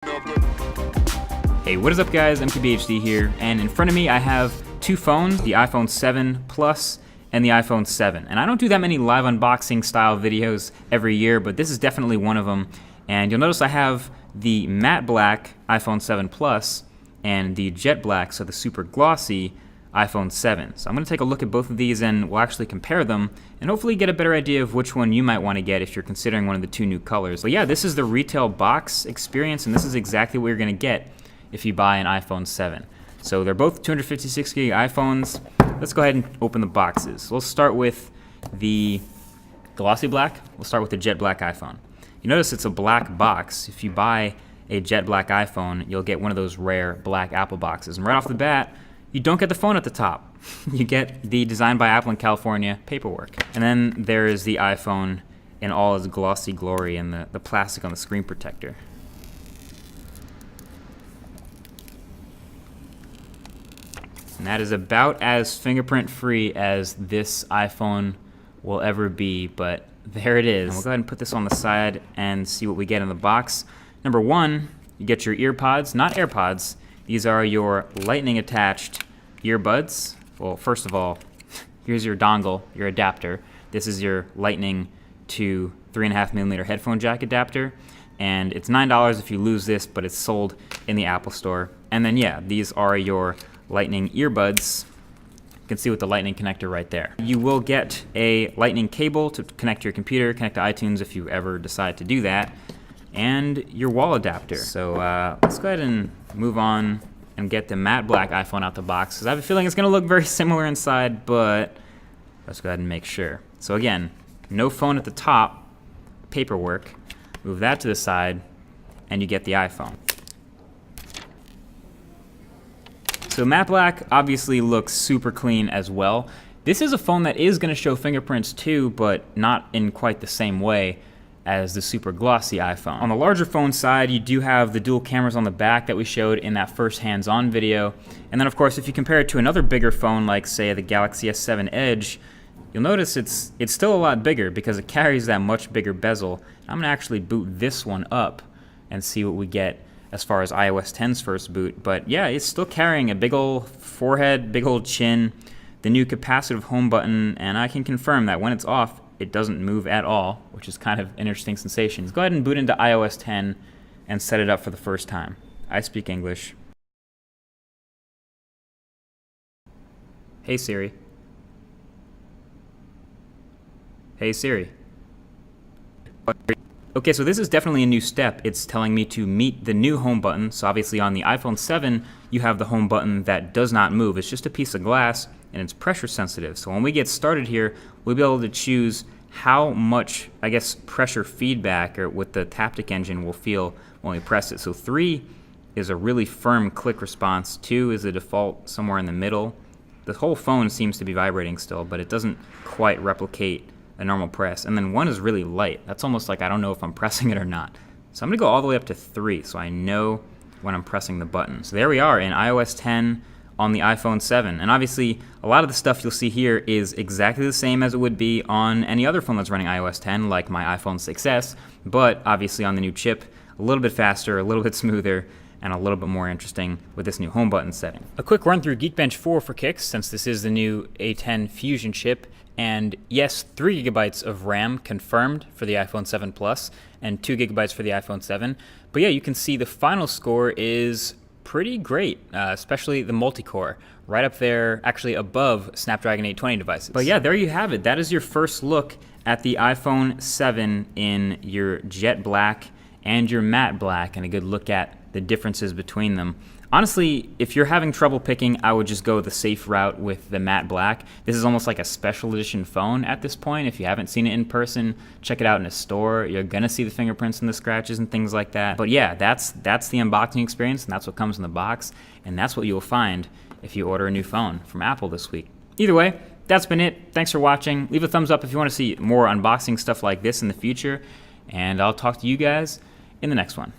Hey, what is up guys, MKBHD here, and in front of me I have two phones, the iPhone 7 Plus and the iPhone 7. And I don't do that many live unboxing style videos every year, but this is definitely one of them. And you'll notice I have the matte black iPhone 7 Plus and the jet black, so the super glossy iPhone 7. So I'm going to take a look at both of these and we'll actually compare them and hopefully get a better idea of which one you might want to get if you're considering one of the two new colors. But yeah, this is the retail box experience, and this is exactly what you're going to get if you buy an iPhone 7. So they're both 256 gig iPhones. Let's go ahead and open the boxes. We'll start with the glossy black. We'll start with the jet black iPhone. You notice it's a black box. If you buy a jet black iPhone, you'll get one of those rare black Apple boxes. And right off the bat, you don't get the phone at the top. You get the Designed by Apple in California paperwork. And then there is the iPhone in all its glossy glory and the plastic on the screen protector. And that is about as fingerprint free as this iPhone will ever be, but there it is. And we'll go ahead and put this on the side and see what we get in the box. Number one, you get your ear pods, not AirPods. These are your lightning attached earbuds. Well, first of all, here's your dongle, your adapter. This is your lightning to 3.5mm headphone jack adapter. And it's $9 if you lose this, but it's sold in the Apple Store. And then yeah, these are your lightning earbuds. You can see with the lightning connector right there. You will get a lightning cable to connect to your computer, connect to iTunes if you ever decide to do that, and your wall adapter. So let's go ahead and move on and get the matte black iPhone out the box, because I have a feeling it's going to look very similar inside, but let's go ahead and make sure. So again, no phone at the top, paperwork. Move that to the side, and you get the iPhone. So matte black obviously looks super clean as well. This is a phone that is going to show fingerprints too, but not in quite the same way as the super glossy iPhone. On the larger phone side, you do have the dual cameras on the back that we showed in that first hands-on video. And then of course, if you compare it to another bigger phone like say the Galaxy S7 Edge, you'll notice it's still a lot bigger because it carries that much bigger bezel. I'm going to actually boot this one up and see what we get as far as iOS 10's first boot. But yeah, it's still carrying a big old forehead, big old chin, the new capacitive home button, and I can confirm that when it's off, it doesn't move at all, which is kind of an interesting sensation. Let's go ahead and boot into iOS 10 and set it up for the first time. I speak English. Hey Siri. Hey Siri. Okay, so this is definitely a new step. It's telling me to meet the new home button. So obviously on the iPhone 7, you have the home button that does not move. It's just a piece of glass and it's pressure sensitive. So when we get started here, we'll be able to choose how much, I guess, pressure feedback or with the Taptic engine will feel when we press it. So 3 is a really firm click response. 2 is the default somewhere in the middle. The whole phone seems to be vibrating still, but it doesn't quite replicate a normal press. And then 1 is really light. That's almost like I don't know if I'm pressing it or not. So I'm gonna go all the way up to 3 so I know when I'm pressing the button. So there we are in iOS 10 on the iPhone 7. And obviously a lot of the stuff you'll see here is exactly the same as it would be on any other phone that's running iOS 10, like my iPhone 6s, but obviously on the new chip, a little bit faster, a little bit smoother, and a little bit more interesting with this new home button setting. A quick run through Geekbench 4 for kicks, since this is the new A10 Fusion chip. And yes, 3 GB of RAM confirmed for the iPhone 7 Plus and 2 GB for the iPhone 7. But yeah, you can see the final score is pretty great, especially the multi-core, right up there, actually above Snapdragon 820 devices. But yeah, there you have it. That is your first look at the iPhone 7 in your jet black and your matte black, and a good look at the differences between them. Honestly, if you're having trouble picking, I would just go the safe route with the matte black. This is almost like a special edition phone at this point. If you haven't seen it in person, check it out in a store. You're gonna see the fingerprints and the scratches and things like that. But yeah, that's the unboxing experience, and that's what comes in the box, and that's what you'll find if you order a new phone from Apple this week. Either way, that's been it. Thanks for watching. Leave a thumbs up if you want to see more unboxing stuff like this in the future, and I'll talk to you guys in the next one.